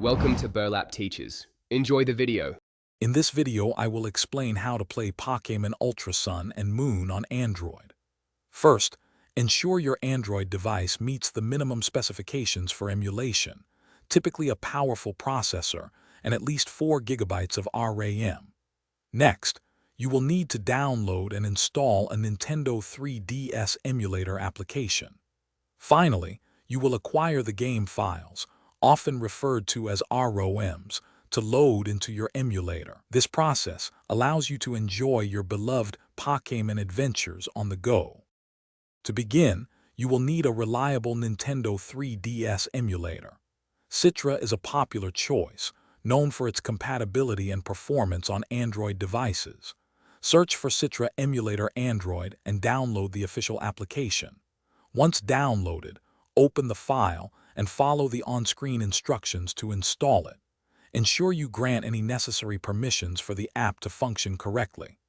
Welcome to Burlap Teachers. Enjoy the video. In this video, I will explain how to play Pokémon Ultra Sun and Moon on Android. First, ensure your Android device meets the minimum specifications for emulation, typically a powerful processor and at least 4 GB of RAM. Next, you will need to download and install a Nintendo 3DS emulator application. Finally, you will acquire the game files, often referred to as ROMs, to load into your emulator. This process allows you to enjoy your beloved Pokémon adventures on the go. To begin, you will need a reliable Nintendo 3DS emulator. Citra is a popular choice, known for its compatibility and performance on Android devices. Search for Citra Emulator Android and download the official application. Once downloaded, open the file and follow the on-screen instructions to install it. Ensure you grant any necessary permissions for the app to function correctly.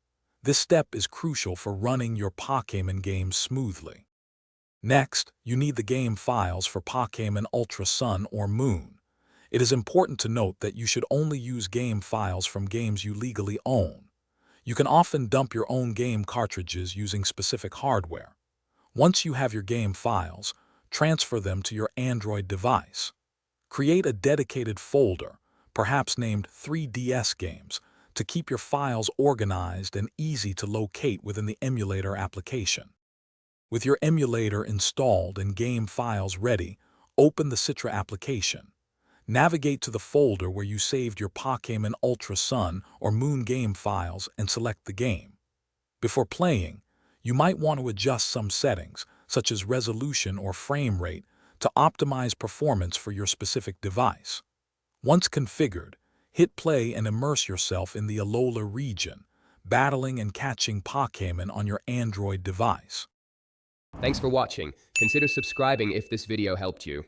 This step is crucial for running your Pokémon game smoothly. Next, you need the game files for Pokémon Ultra Sun or Moon. It is important to note that you should only use game files from games you legally own. You can often dump your own game cartridges using specific hardware. Once you have your game files, transfer them to your Android device. Create a dedicated folder, perhaps named 3DS Games, to keep your files organized and easy to locate within the emulator application. With your emulator installed and game files ready, open the Citra application. Navigate to the folder where you saved your Pokémon Ultra Sun or Moon game files and select the game. Before playing, you might want to adjust some settings, such as resolution or frame rate, to optimize performance for your specific device. Once configured, hit play and immerse yourself in the Alola region, battling and catching Pokémon on your Android device. Thanks for watching. Consider subscribing if this video helped you.